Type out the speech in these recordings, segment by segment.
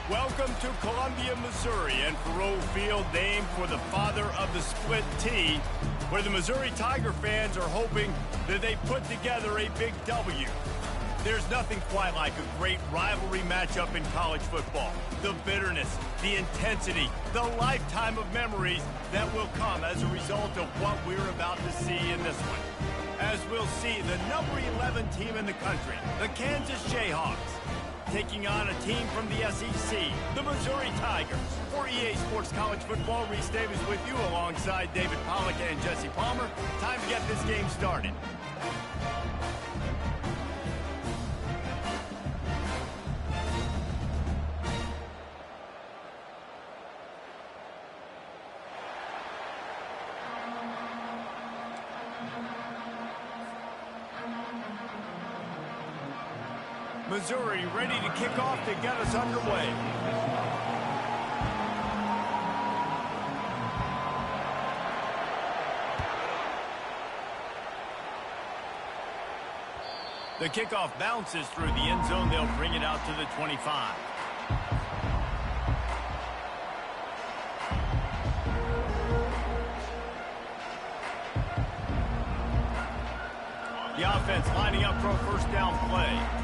Welcome to Columbia, Missouri, and Faroe Field, named for the father of the split T, where the Missouri Tiger fans are hoping that they put together a big W. There's nothing quite like a great rivalry matchup in college football. The bitterness, the intensity, the lifetime of memories that will come as a result of what we're about to see in this one. As we'll see, the number 11 team in the country, the Kansas Jayhawks, taking on a team from the SEC, the Missouri Tigers. For EA Sports College Football, Reese Davis with you alongside David Pollack and Jesse Palmer. Time to get this game started. Missouri ready to kick off to get us underway. The kickoff bounces through the end zone. They'll bring it out to the 25. The offense lining up for a first down play.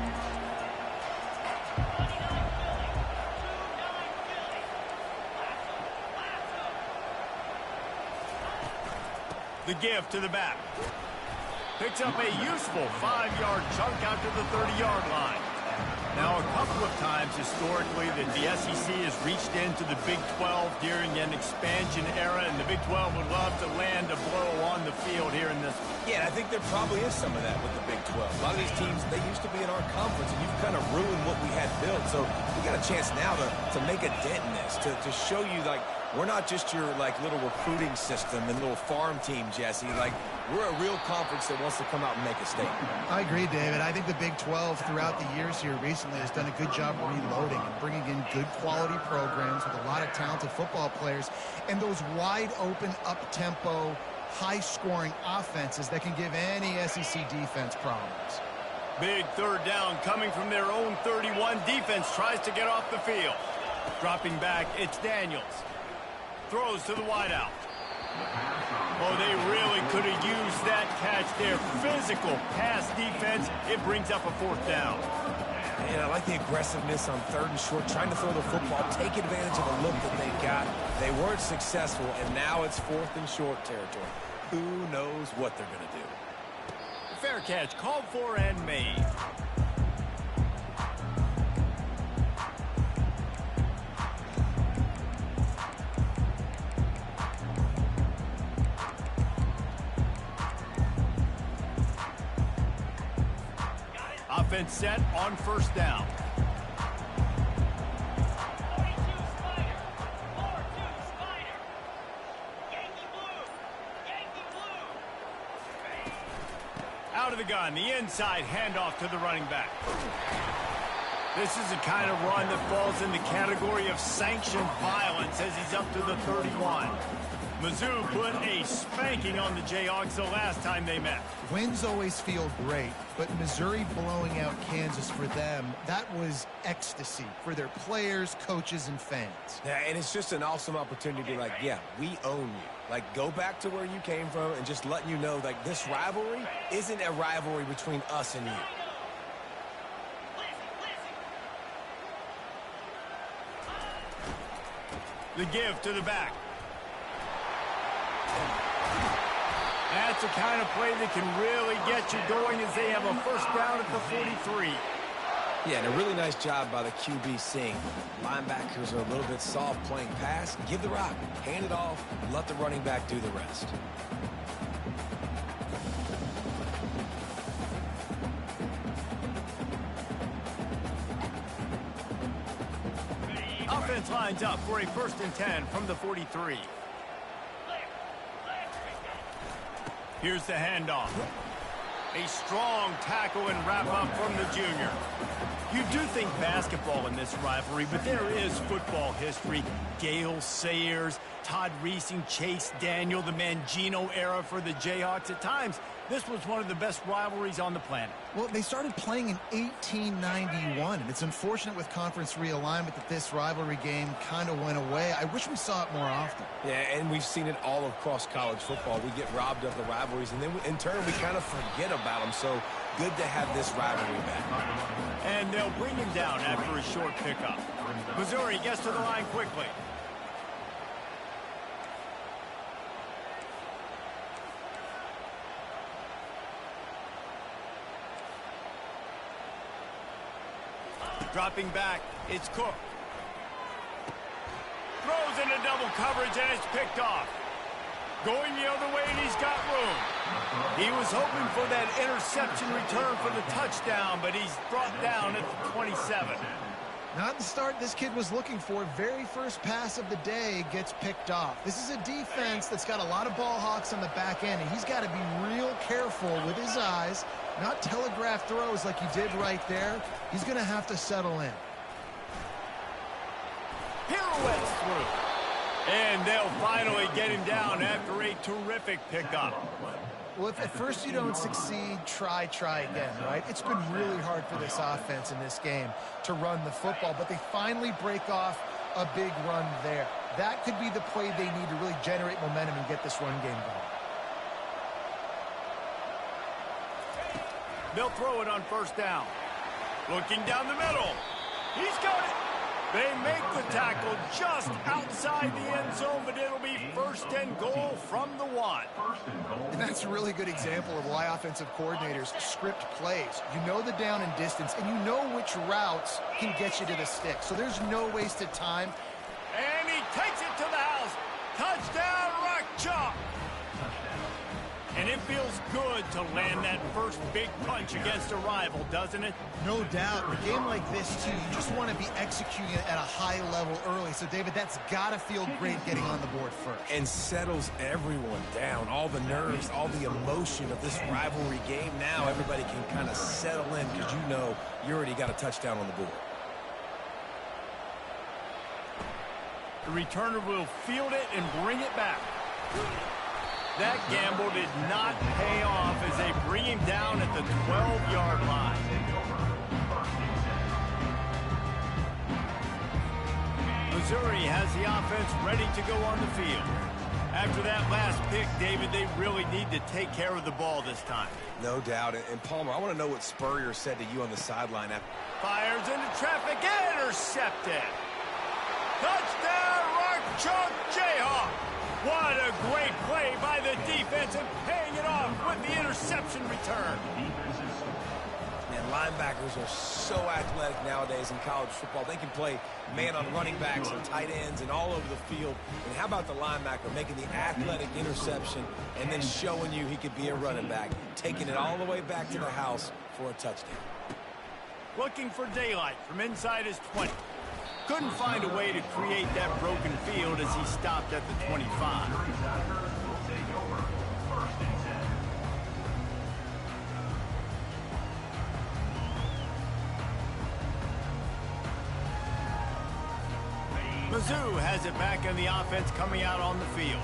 The give to the back. Picks up a useful 5-yard chunk out to the 30-yard line. Now, a couple of times historically that the SEC has reached into the Big 12 during an expansion era, and the Big 12 would love to land a blow on the field here in this one. Yeah, I think there probably is some of that with the Big 12. A lot of these teams, they used to be in our conference, and you've kind of ruined what we had built. So we got a chance now to make a dent in this, to show you, like, we're not just your, like, little recruiting system and little farm team, Jesse. Like, we're a real conference that wants to come out and make a statement. I agree, David. I think the Big 12 throughout the years here recently has done a good job reloading and bringing in good quality programs with a lot of talented football players and those wide open, up-tempo, high-scoring offenses that can give any SEC defense problems. Big third down coming from their own 31. Defense tries to get off the field. Dropping back, it's Daniels. Throws to the wideout. Oh, they really could have used that catch there. Physical pass defense. It brings up a fourth down. Man, I like the aggressiveness on third and short, trying to throw the football, take advantage of the look that they got. They weren't successful, and now it's fourth and short territory. Who knows what they're going to do? Fair catch called for and made. Offense set on first down. Out of the gun, the inside handoff to the running back. This is the kind of run that falls in the category of sanctioned violence as he's up to the 31. Mizzou put a spanking on the Jayhawks the last time they met. Wins always feel great, but Missouri blowing out Kansas for them, that was ecstasy for their players, coaches, and fans. Yeah, and it's just an awesome opportunity to be like, yeah, we own you. Like, go back to where you came from and just letting you know, like, this rivalry isn't a rivalry between us and you. The give to the back. That's the kind of play that can really get you going as they have a first down at the 43. Yeah, and a really nice job by the QB seeing. Linebackers are a little bit soft playing pass. Give the rock, hand it off, and let the running back do the rest. Offense lines up for a 1st and 10 from the 43. Here's the handoff. A strong tackle and wrap-up from the junior. You do think basketball in this rivalry, but there is football history. Gale Sayers, Todd Reesing, Chase Daniel, the Mangino era for the Jayhawks. At times, this was one of the best rivalries on the planet. Well, they started playing in 1891, and it's unfortunate with conference realignment that this rivalry game kind of went away. I wish we saw it more often. Yeah, and we've seen it all across college football. We get robbed of the rivalries, and then in turn, we kind of forget about them. So good to have this rivalry back. And they'll bring him down after a short pickup. Missouri gets to the line quickly. Dropping back, it's Cook. Throws into double coverage, and it's picked off. Going the other way, and he's got room. He was hoping for that interception return for the touchdown, but he's brought down at the 27. Not the start this kid was looking for. Very first pass of the day gets picked off. This is a defense that's got a lot of ball hawks on the back end, and he's got to be real careful with his eyes, not telegraph throws like he did right there. He's going to have to settle in. Pirouettes through. And they'll finally get him down after a terrific pickup. Well, if at first you don't succeed, try again, right? It's been really hard for this offense in this game to run the football, but they finally break off a big run there. That could be the play they need to really generate momentum and get this run game going. They'll throw it on first down. Looking down the middle. He's got it. They make the tackle just outside the end zone, but it'll be first and goal from the 1. And that's a really good example of why offensive coordinators script plays. You know the down and distance, and you know which routes can get you to the stick. So there's no wasted time. And he takes it to the house. Touchdown, Rock Chalk. And it feels good to land that first big punch against a rival, doesn't it? No doubt. In a game like this, too, you just want to be executing it at a high level early. So, David, that's got to feel great getting on the board first. And settles everyone down. All the nerves, all the emotion of this rivalry game. Now everybody can kind of settle in because you know you already got a touchdown on the board. The returner will field it and bring it back. That gamble did not pay off as they bring him down at the 12-yard line. Missouri has the offense ready to go on the field. After that last pick, David, they really need to take care of the ball this time. No doubt. And Palmer, I want to know what Spurrier said to you on the sideline. Fires into traffic, intercepted. Touchdown, Rock Chalk Jayhawk. What a great play by the defense and paying it off with the interception return. Man, linebackers are so athletic nowadays in college football. They can play man on running backs and tight ends and all over the field. And how about the linebacker making the athletic interception and then showing you he could be a running back, taking it all the way back to the house for a touchdown. Looking for daylight from inside his 20. Couldn't find a way to create that broken field as he stopped at the 25. Mizzou has it back in the offense coming out on the field.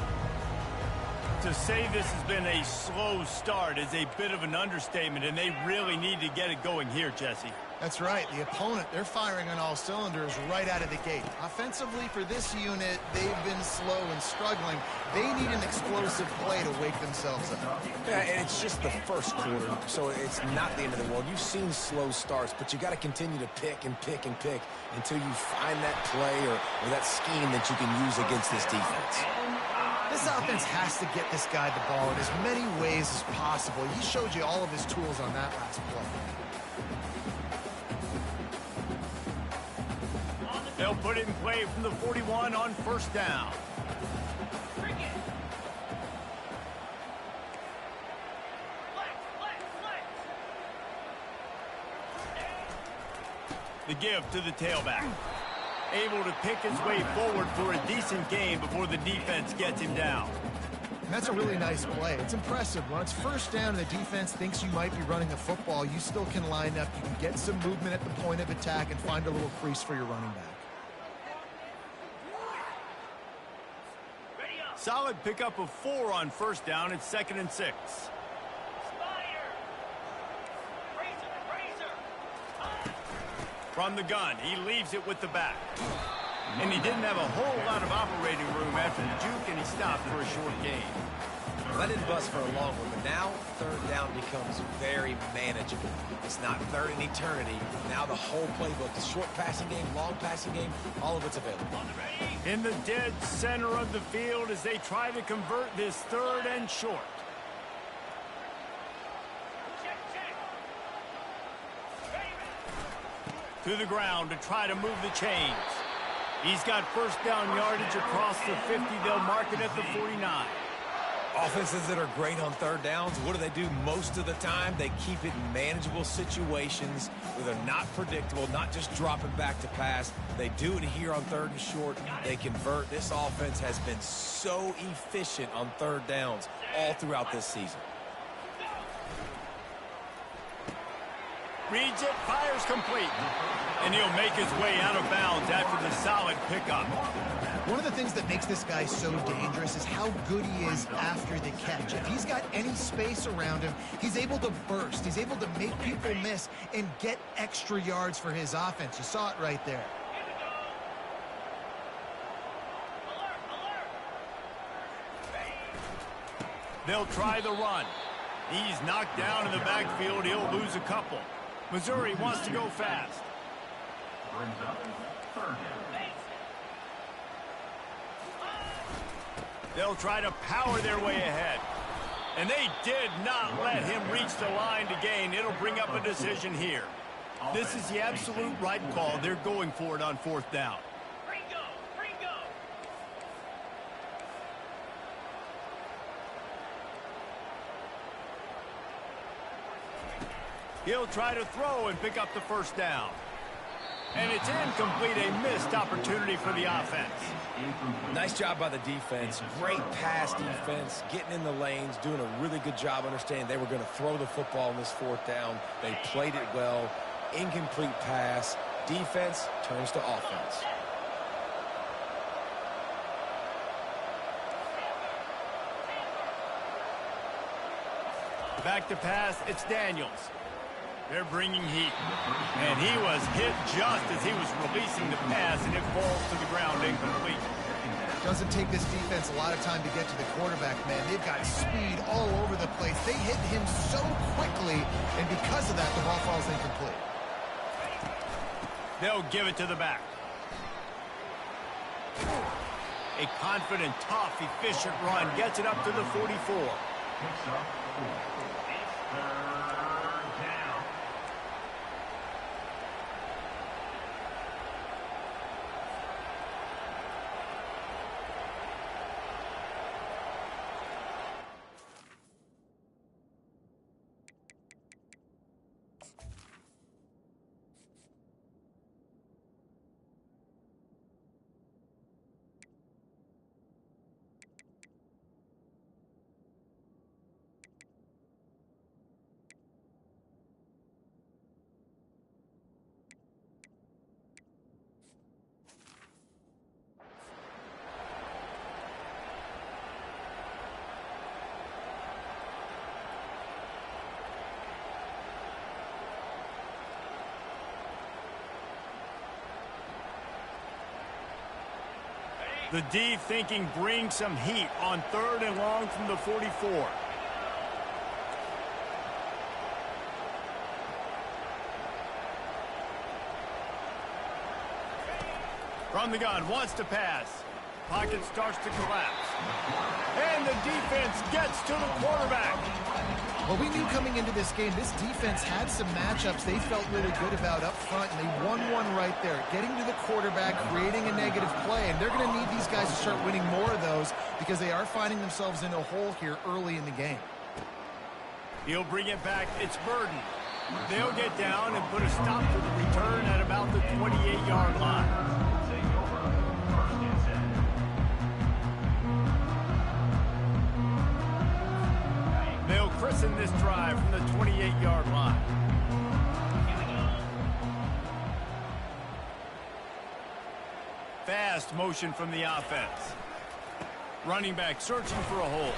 To say this has been a slow start is a bit of an understatement, and they really need to get it going here, Jesse. That's right. The opponent, they're firing on all cylinders right out of the gate. Offensively, for this unit, they've been slow and struggling. They need an explosive play to wake themselves up. Yeah, and it's just the first quarter, so it's not the end of the world. You've seen slow starts, but you got to continue to pick and pick and pick until you find that play or that scheme that you can use against this defense. This offense has to get this guy the ball in as many ways as possible. He showed you all of his tools on that last play. They'll put it in play from the 41 on first down. The give to the tailback. Able to pick his way forward for a decent gain before the defense gets him down. And that's a really nice play. It's impressive. When it's first down and the defense thinks you might be running the football, you still can line up. You can get some movement at the point of attack and find a little crease for your running back. Solid pickup of 4 on first down. It's 2nd and 6. From the gun, he leaves it with the back. And he didn't have a whole lot of operating room after the juke, and he stopped for a short gain. Well, that didn't bust for a long one, but now third down becomes very manageable. It's not third in eternity. Now the whole playbook, the short passing game, long passing game, all of it's available. In the dead center of the field as they try to convert this 3rd and short. To the ground to try to move the chains. He's got first down yardage across the 50. They'll mark it at the 49. Offenses that are great on third downs, what do they do most of the time? They keep it in manageable situations where they're not predictable, not just dropping back to pass. They do it here on 3rd and short. They convert. This offense has been so efficient on third downs all throughout this season. Reads it, fires complete. And he'll make his way out of bounds after the solid pickup. One of the things that makes this guy so dangerous is how good he is after the catch. If he's got any space around him, he's able to burst. He's able to make people miss and get extra yards for his offense. You saw it right there. They'll try the run. He's knocked down in the backfield. He'll lose a couple. Missouri wants to go fast. They'll try to power their way ahead. And they did not let him reach the line to gain. It'll bring up a decision here. This is the absolute right call. They're going for it on 4th down. He'll try to throw and pick up the first down. And it's incomplete, a missed opportunity for the offense. Nice job by the defense. Great pass defense, getting in the lanes, doing a really good job understanding they were going to throw the football in this 4th down. They played it well. Incomplete pass. Defense turns to offense. Back to pass, it's Daniels. They're bringing heat. And he was hit just as he was releasing the pass, and it falls to the ground incomplete. Doesn't take this defense a lot of time to get to the quarterback, man. They've got speed all over the place. They hit him so quickly, and because of that, the ball falls incomplete. They'll give it to the back. A confident, tough, efficient run gets it up to the 44. The D thinking bring some heat on 3rd and long from the 44. From the gun, wants to pass. Pocket starts to collapse. And the defense gets to the quarterback. Well, we knew coming into this game, this defense had some matchups they felt really good about up front, and they won one right there, getting to the quarterback, creating a negative play, and they're going to need these guys to start winning more of those because they are finding themselves in a hole here early in the game. He'll bring it back. It's Burden. They'll get down and put a stop to the return at about the 28-yard line. success in this drive from the 28-yard line. Fast motion from the offense. Running back searching for a hole.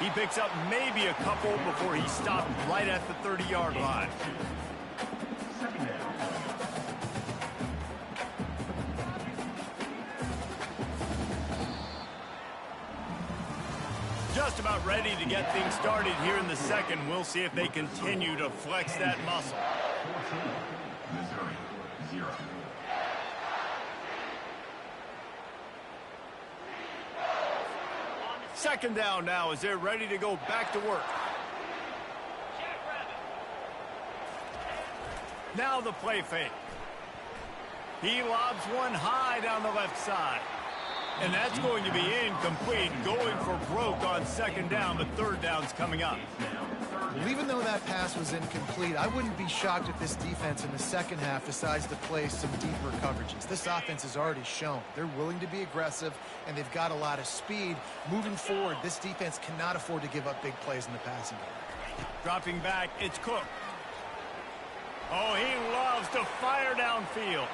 He picks up maybe a couple before he stopped right at the 30-yard line. Just about ready to get things started here in the second. We'll see if they continue to flex that muscle. 14, Missouri, 0. Second down now as they're ready to go back to work. Now the play fake. He lobs one high down the left side. And that's going to be incomplete, going for broke on second down, but third down's coming up. Well, even though that pass was incomplete, I wouldn't be shocked if this defense in the second half decides to play some deeper coverages. This offense has already shown they're willing to be aggressive, and they've got a lot of speed. Moving forward, this defense cannot afford to give up big plays in the passing game. Dropping back, it's Cook. Oh, he loves to fire downfield.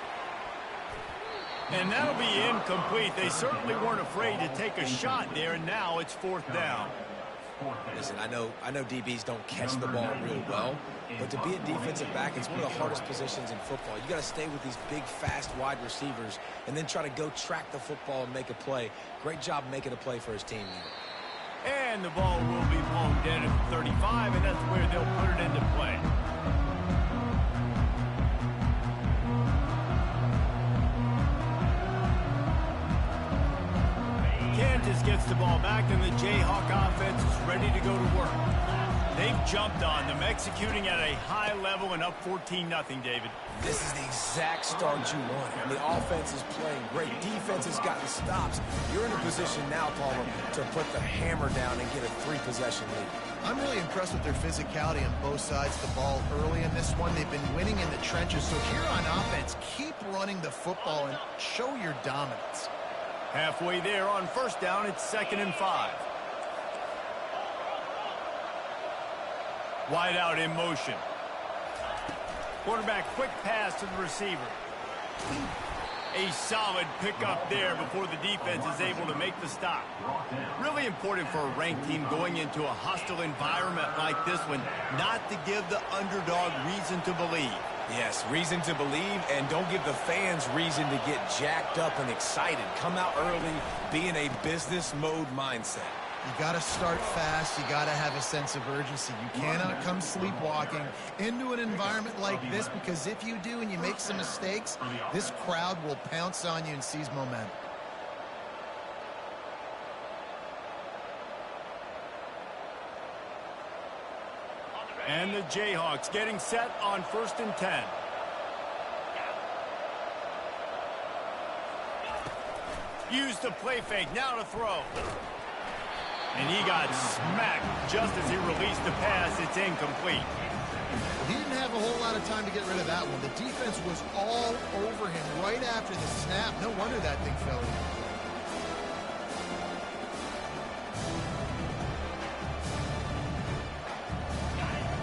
And that'll be incomplete. They certainly weren't afraid to take a shot there, and now it's fourth down. Listen, I know DBs don't catch the ball real well, but to be a defensive back, it's one of the hardest positions in football. You got to stay with these big, fast wide receivers and then try to go track the football and make a play. Great job making a play for his team there. And the ball will be blown dead at 35, and that's where they'll put it into play. Kansas gets the ball back, and the Jayhawk offense is ready to go to work. They've jumped on them, executing at a high level and up 14-0, David. This is the exact start you want. And the offense is playing great. Defense has gotten stops. You're in a position now, Palmer, to put the hammer down and get a 3-possession lead. I'm really impressed with their physicality on both sides of the ball early in this one. They've been winning in the trenches. So here on offense, keep running the football and show your dominance. Halfway there on first down, it's 2nd and 5. Wide out in motion. Quarterback quick pass to the receiver. A solid pickup there before the defense is able to make the stop. Really important for a ranked team going into a hostile environment like this one, not to give the underdog reason to believe. Yes, reason to believe, and don't give the fans reason to get jacked up and excited. Come out early, be in a business mode mindset. You got to start fast. You got to have a sense of urgency. You cannot come sleepwalking into an environment like this, because if you do and you make some mistakes, this crowd will pounce on you and seize momentum. And the Jayhawks getting set on 1st and 10. Use the play fake, now to throw. And he got smacked just as he released the pass. It's incomplete. He didn't have a whole lot of time to get rid of that one. The defense was all over him right after the snap. No wonder that thing fell in.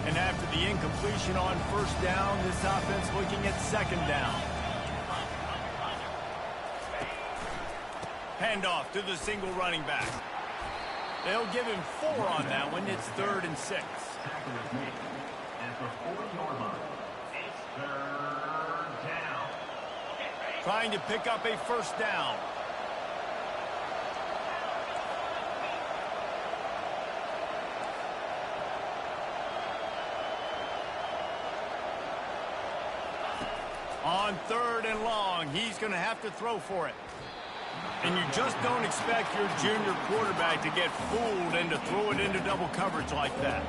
And after the incompletion on first down, this offense looking at 2nd down. Handoff to the single running back. They'll give him 4 on that one. It's 3rd and 6. Trying to pick up a first down. On 3rd and long, he's going to have to throw for it. And you just don't expect your junior quarterback to get fooled and to throw it into double coverage like that.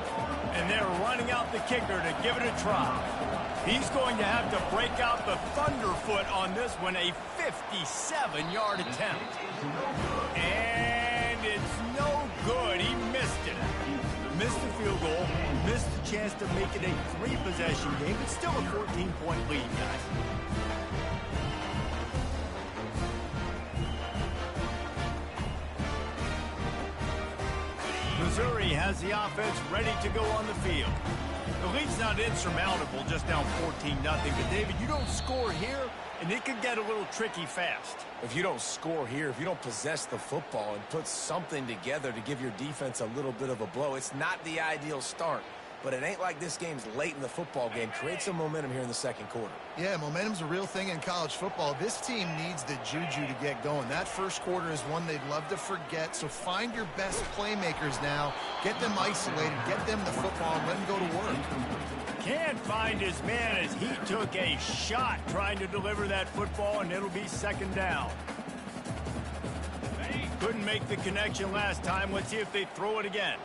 And they're running out the kicker to give it a try. He's going to have to break out the thunderfoot on this one, a 57-yard attempt. And it's no good. He missed it. Missed the field goal, missed the chance to make it a 3-possession game. It's still a 14-point lead, guys. Missouri has the offense ready to go on the field. The lead's not insurmountable, just down 14-0. But, David, you don't score here, and it could get a little tricky fast. If you don't score here, if you don't possess the football and put something together to give your defense a little bit of a blow, it's not the ideal start. But it ain't like this game's late in the football game. Create some momentum here in the second quarter. Yeah, momentum's a real thing in college football. This team needs the juju to get going. That first quarter is one they'd love to forget. So find your best playmakers now. Get them isolated. Get them the football and let them go to work. Can't find his man as he took a shot trying to deliver that football, and it'll be second down. Couldn't make the connection last time. Let's see if they throw it again.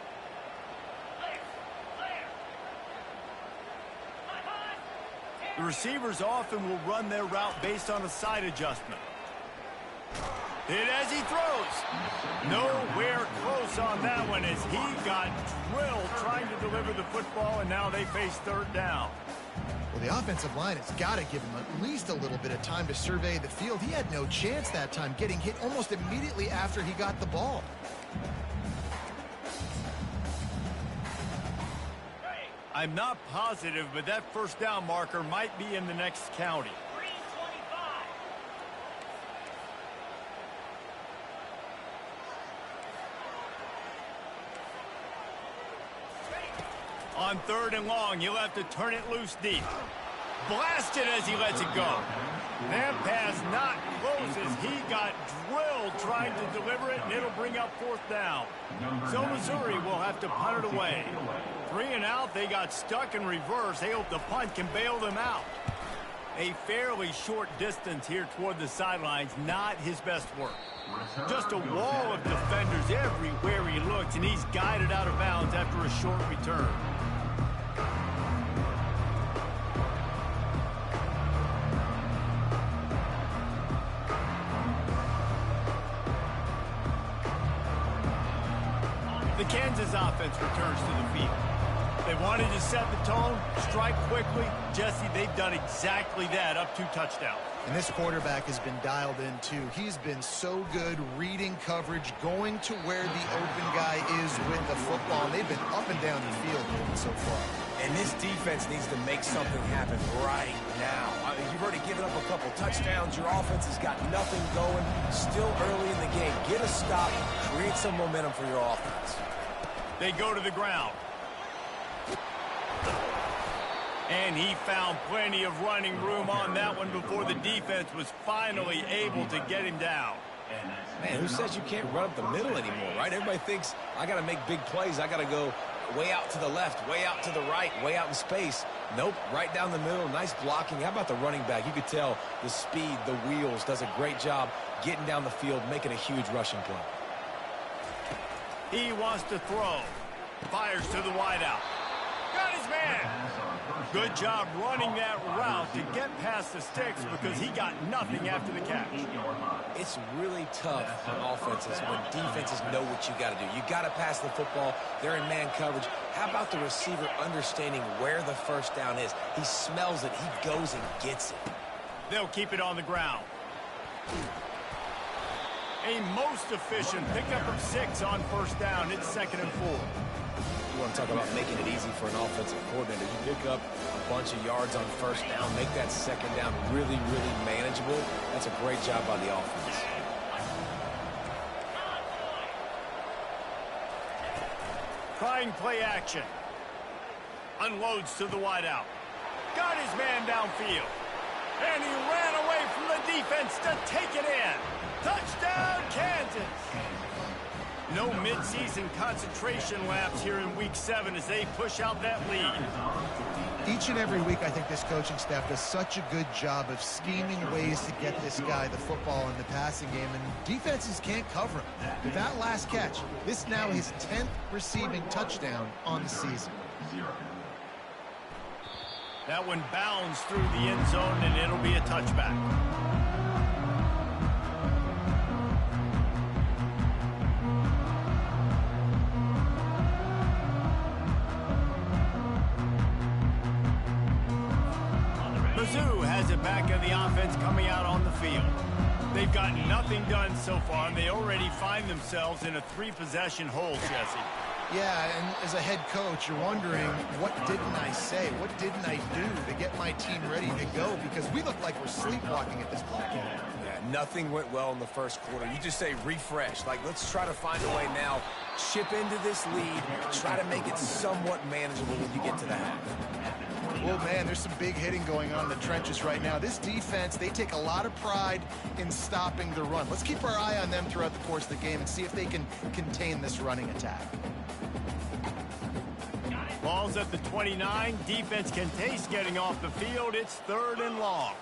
The receivers often will run their route based on a side adjustment. Hit as he throws. Nowhere close on that one as he got drilled trying to deliver the football, and now they face third down. Well, the offensive line has got to give him at least a little bit of time to survey the field. He had no chance that time, getting hit almost immediately after he got the ball. I'm not positive, but that first down marker might be in the next county. On third and long, he'll have to turn it loose deep. Blast it as he lets it go. That pass not close as he got drilled trying to deliver it, and it'll bring up fourth down. So Missouri will have to punt it away. 3 and out, they got stuck in reverse. They hope the punt can bail them out. A fairly short distance here toward the sidelines, not his best work. Just a wall of defenders everywhere he looks, and he's guided out of bounds after a short return. The Kansas offense returns to the field. They wanted to set the tone, strike quickly. Jesse, they've done exactly that, up 2 touchdowns. And this quarterback has been dialed in, too. He's been so good reading coverage, going to where the open guy is with the football. And they've been up and down the field so far. And this defense needs to make something happen right now. You've already given up a couple touchdowns. Your offense has got nothing going. Still early in the game. Get a stop. Create some momentum for your offense. They go to the ground. And he found plenty of running room on that one before the defense was finally able to get him down. Man, who says you can't run up the middle anymore, right? Everybody thinks I got to make big plays. I got to go way out to the left, way out to the right, way out in space. Nope, right down the middle. Nice blocking. How about the running back? You could tell the speed, the wheels, does a great job getting down the field, making a huge rushing play. He wants to throw. Fires to the wideout. Got his man. Good job running that route to get past the sticks because he got nothing after the catch. It's really tough on offenses when defenses know what you got to do. You got to pass the football. They're in man coverage. How about the receiver understanding where the first down is? He smells it. He goes and gets it. They'll keep it on the ground. A most efficient pickup of 6 on first down. It's 2nd and 4. You want to talk about making it easy for an offensive coordinator. You pick up a bunch of yards on first down, make that second down really, really manageable. That's a great job by the offense. Trying play action. Unloads to the wideout. Got his man downfield. And he ran away from the defense to take it in. Touchdown, Kansas. No midseason concentration laps here in Week 7 as they push out that lead. Each and every week, I think this coaching staff does such a good job of scheming ways to get this guy the football in the passing game, and defenses can't cover him. With that last catch, this now his 10th receiving touchdown on the season. That one bounds through the end zone, and it'll be a touchback. Mizzou has it back in the offense coming out on the field. They've got nothing done so far, and they already find themselves in a 3-possession hole, Jesse. Yeah, and as a head coach, you're wondering, what didn't I say? What didn't I do to get my team ready to go? Because we look like we're sleepwalking at this point. Yeah, nothing went well in the first quarter. You just say refresh. Like, let's try to find a way now. Chip into this lead. Try to make it somewhat manageable when you get to the half. Well, man, there's some big hitting going on in the trenches right now. This defense, they take a lot of pride in stopping the run. Let's keep our eye on them throughout the course of the game and see if they can contain this running attack. Ball's at the 29. Defense can taste getting off the field. It's 3rd and long.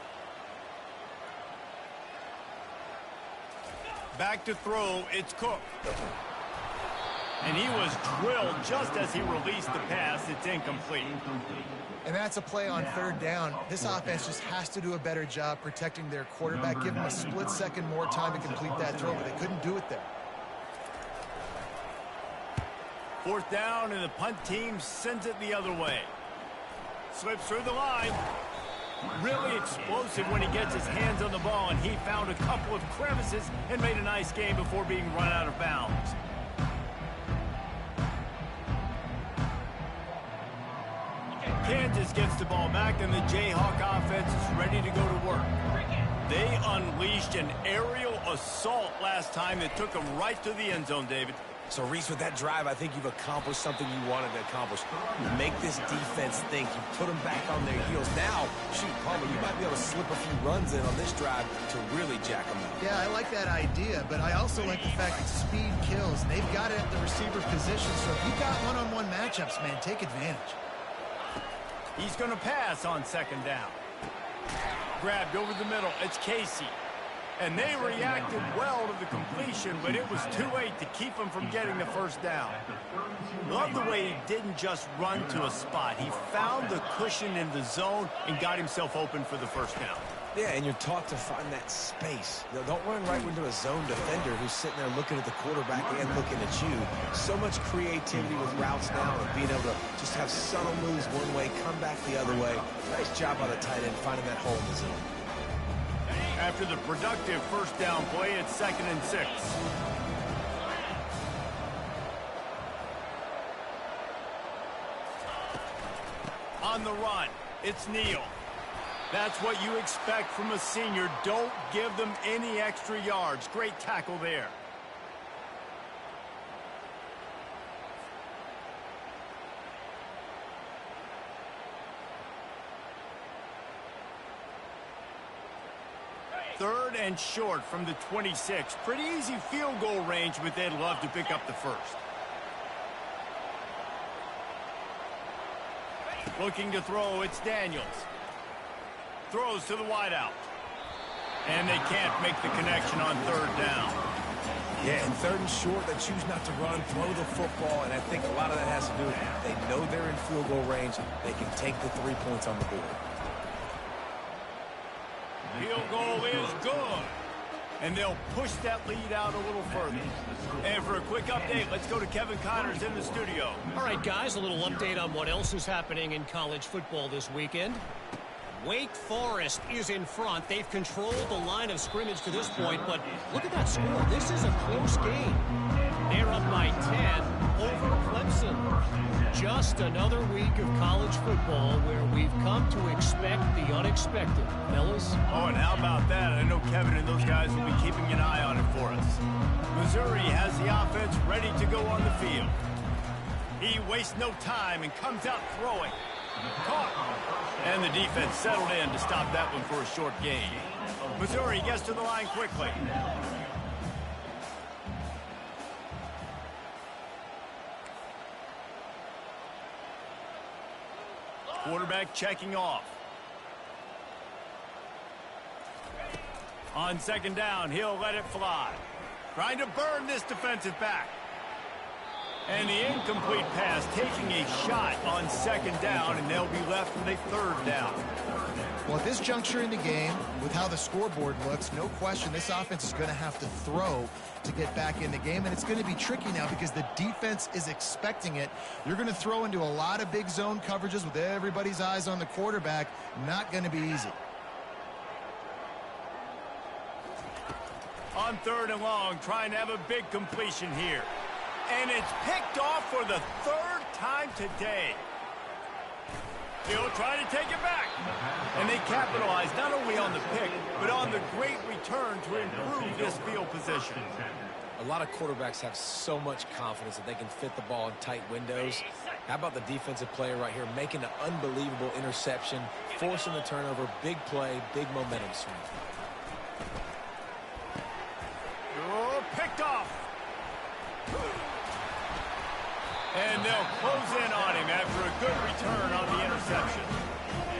Back to throw. It's Cook. And he was drilled just as he released the pass. It's incomplete. And that's a play on 3rd down. This offense just has to do a better job protecting their quarterback. Give him a split second more time to complete that throw, but they couldn't do it there. 4th down, and the punt team sends it the other way. Slips through the line. Really explosive when he gets his hands on the ball, and he found a couple of crevices and made a nice game before being run out of bounds. Kansas gets the ball back, and the Jayhawk offense is ready to go to work. They unleashed an aerial assault last time that took them right to the end zone, David. So, Reese, with that drive, I think you've accomplished something you wanted to accomplish. You make this defense think. You put them back on their heels. Now, shoot, Palmer, you might be able to slip a few runs in on this drive to really jack them up. Yeah, I like that idea, but I also like the fact that speed kills. And they've got it at the receiver position, so if you've got one-on-one matchups, man, take advantage. He's going to pass on 2nd down. Grabbed over the middle. It's Casey. And they reacted well to the completion, but it was too late to keep him from getting the 1st down. Love the way he didn't just run to a spot. He found the cushion in the zone and got himself open for the 1st down. Yeah, and you're taught to find that space. You know, don't run right into a zone defender who's sitting there looking at the quarterback and looking at you. So much creativity with routes now and being able to just have subtle moves one way, come back the other way. Nice job by the tight end finding that hole in the zone. After the productive 1st down play, it's 2nd and 6. On the run, it's Neal. That's what you expect from a senior. Don't give them any extra yards. Great tackle there. Third and short from the 26. Pretty easy field goal range, but they'd love to pick up the 1st. Looking to throw, it's Daniels. Throws to the wideout. And they can't make the connection on 3rd down. Yeah, and 3rd and short, they choose not to run, throw the football, and I think a lot of that has to do with they know they're in field goal range. They can take the 3 points on the board. Field goal is good. And they'll push that lead out a little further. And for a quick update, let's go to Kevin Connors in the studio. All right, guys, a little update on what else is happening in college football this weekend. Wake Forest is in front. They've controlled the line of scrimmage to this point, but look at that score. This is a close game. They're up by 10 over Clemson. Just another week of college football where we've come to expect the unexpected. Fellas? Oh, and how about that? I know Kevin and those guys will be keeping an eye on it for us. Missouri has the offense ready to go on the field. He wastes no time and comes out throwing. Caught. And the defense settled in to stop that one for a short gain. Missouri gets to the line quickly. Quarterback checking off. On 2nd down, he'll let it fly. Trying to burn this defensive back. And the incomplete pass, taking a shot on 2nd down, and they'll be left with a 3rd down. Well, at this juncture in the game, with how the scoreboard looks, no question this offense is going to have to throw to get back in the game, and it's going to be tricky now because the defense is expecting it. You're going to throw into a lot of big zone coverages with everybody's eyes on the quarterback. Not going to be easy. On 3rd and long, trying to have a big completion here. And it's picked off for the third time today. He'll try to take it back. And they capitalize not only on the pick, but on the great return to improve this field position. A lot of quarterbacks have so much confidence that they can fit the ball in tight windows. How about the defensive player right here making an unbelievable interception, forcing the turnover, big play, big momentum swing. Oh, picked off. And they'll close in on him after a good return on the interception.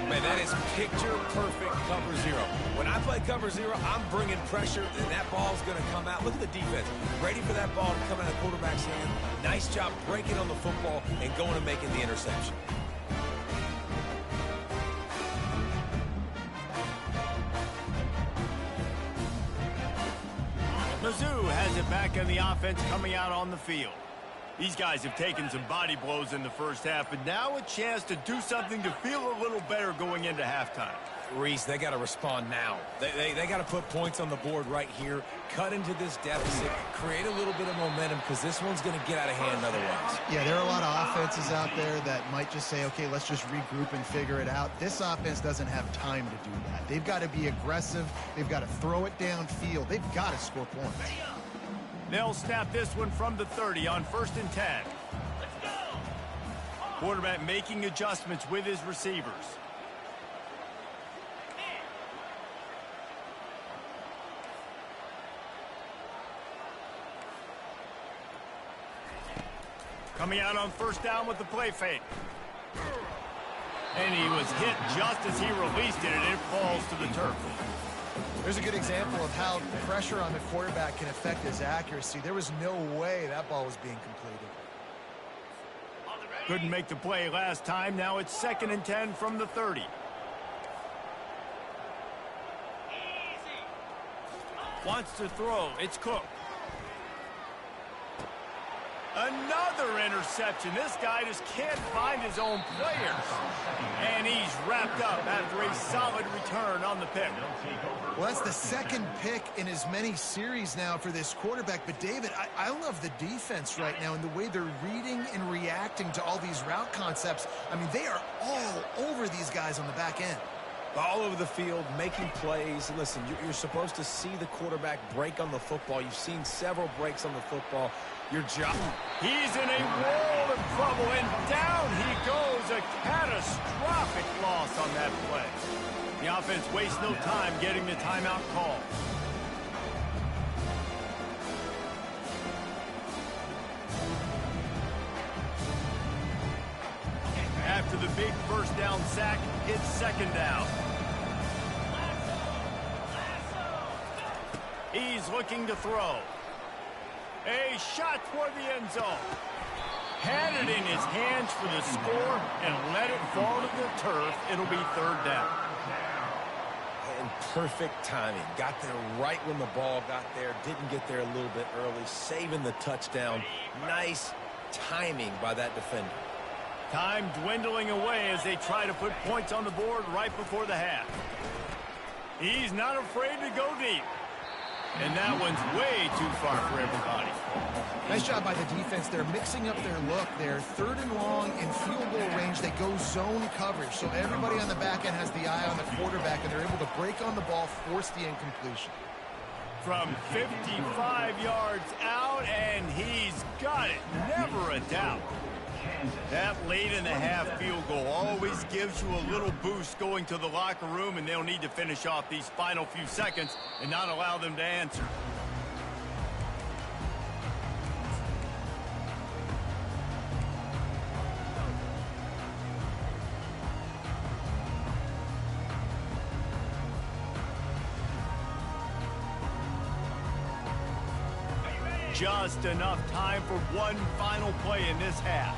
Man, that is picture-perfect cover zero. When I play cover zero, I'm bringing pressure, and that ball's going to come out. Look at the defense. Ready for that ball to come out of the quarterback's hand. Nice job breaking on the football and going and making the interception. Mizzou has it back in the offense coming out on the field. These guys have taken some body blows in the first half, but now a chance to do something to feel a little better going into halftime. Reese, they got to respond now. They got to put points on the board right here, cut into this deficit, create a little bit of momentum, because this one's going to get out of hand otherwise. Yeah, there are a lot of offenses out there that might just say, okay, let's just regroup and figure it out. This offense doesn't have time to do that. They've got to be aggressive. They've got to throw it downfield. They've got to score points. They'll snap this one from the 30 on 1st and 10. Quarterback making adjustments with his receivers. Coming out on 1st down with the play fake. And he was hit just as he released it, and it falls to the turf. There's a good example of how pressure on the quarterback can affect his accuracy. There was no way that ball was being completed. Couldn't make the play last time. Now it's 2nd and 10 from the 30. Wants to throw. It's Cook. Another interception. This guy just can't find his own players. And he's wrapped up after a solid return on the pick. Well, that's the 2nd pick in as many series now for this quarterback. But, David, I love the defense right now and the way they're reading and reacting to all these route concepts. I mean, they are all over these guys on the back end. All over the field, making plays. Listen, you're supposed to see the quarterback break on the football. You've seen several breaks on the football. Your job. He's in a world of trouble, and down he goes. A catastrophic loss on that play. The offense wastes no time getting the timeout call. After the big 1st down sack, it's 2nd down. He's looking to throw. A shot toward the end zone. Had it in his hands for the score and let it fall to the turf. It'll be 3rd down. And perfect timing. Got there right when the ball got there. Didn't get there a little bit early. Saving the touchdown. Nice timing by that defender. Time dwindling away as they try to put points on the board right before the half. He's not afraid to go deep. And that one's way too far for everybody. Nice job by the defense. They're mixing up their look. They're 3rd and long in field goal range. They go zone coverage. So everybody on the back end has the eye on the quarterback, and they're able to break on the ball, force the incompletion. From 55 yards out, and he's got it. Never a doubt. That late in the half field goal always gives you a little boost going to the locker room, and they'll need to finish off these final few seconds and not allow them to answer. Just enough time for one final play in this half.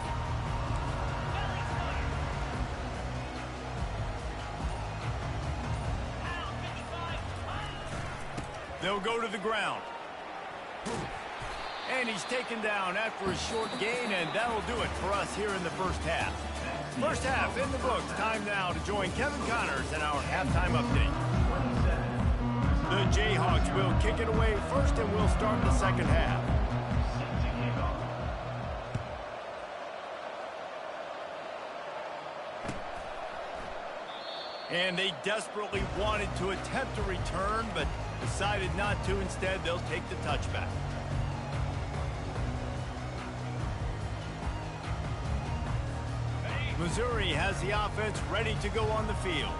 They'll go to the ground. And he's taken down after a short gain, and that'll do it for us here in the 1st half. 1st half in the books. Time now to join Kevin Connors in our halftime update. The Jayhawks will kick it away first, and we'll start the 2nd half. And they desperately wanted to attempt a return, but decided not to. Instead, they'll take the touchback. Missouri has the offense ready to go on the field.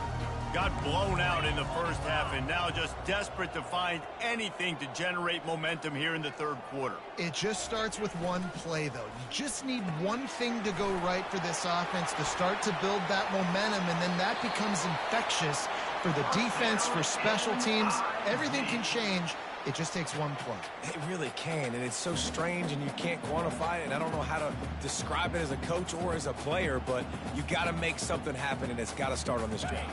Got blown out in the first half and now just desperate to find anything to generate momentum here in the third quarter. It just starts with one play, though. You just need one thing to go right for this offense to start to build that momentum, and then that becomes infectious for the defense, for special teams. Everything can change. It just takes one play. It really can, and it's so strange, and you can't quantify it, and I don't know how to describe it as a coach or as a player, but you got to make something happen, and it's got to start on this drive.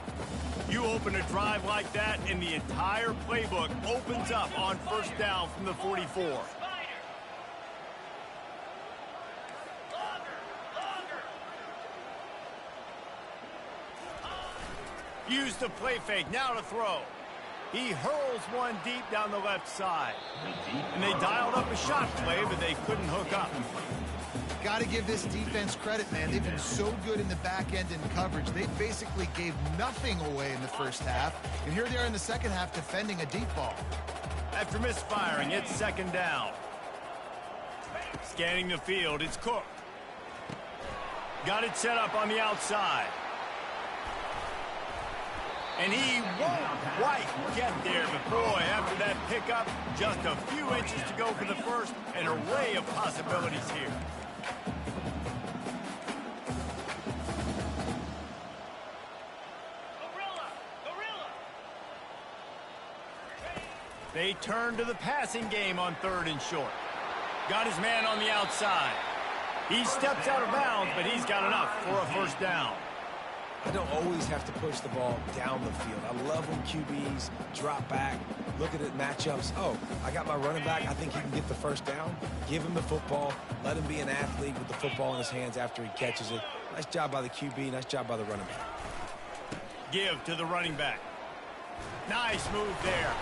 You open a drive like that, and the entire playbook opens up on first down from the 44. Use the play fake, now to throw. He hurls one deep down the left side. And they dialed up a shot play, but they couldn't hook up. Got to give this defense credit, man. They've been so good in the back end in coverage. They basically gave nothing away in the first half. And here they are in the second half defending a deep ball. After misfiring, it's second down. Scanning the field, it's Cook. Got it set up on the outside. And he won't quite get there, but boy, after that pickup, just a few inches to go for the first. An array of possibilities here. They turn to the passing game on third and short. Got his man on the outside. He steps out of bounds, but he's got enough for a first down. I don't always have to push the ball down the field. I love when QBs drop back, look at it matchups. Oh, I got my running back. I think he can get the first down. Give him the football. Let him be an athlete with the football in his hands after he catches it. Nice job by the QB. Nice job by the running back. Give to the running back. Nice move there.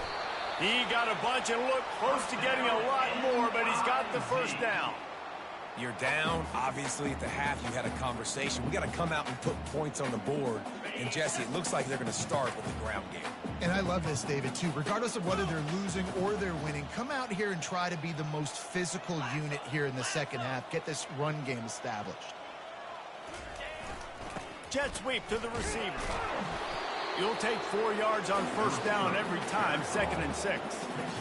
He got a bunch and looked close to getting a lot more, but he's got the first down. You're down. Obviously, at the half, you had a conversation. We got to come out and put points on the board. And, Jesse, it looks like they're going to start with the ground game. And I love this, David, too. Regardless of whether they're losing or they're winning, come out here and try to be the most physical unit here in the second half. Get this run game established. Jet sweep to the receiver. You'll take 4 yards on first down every time, 2nd and 6.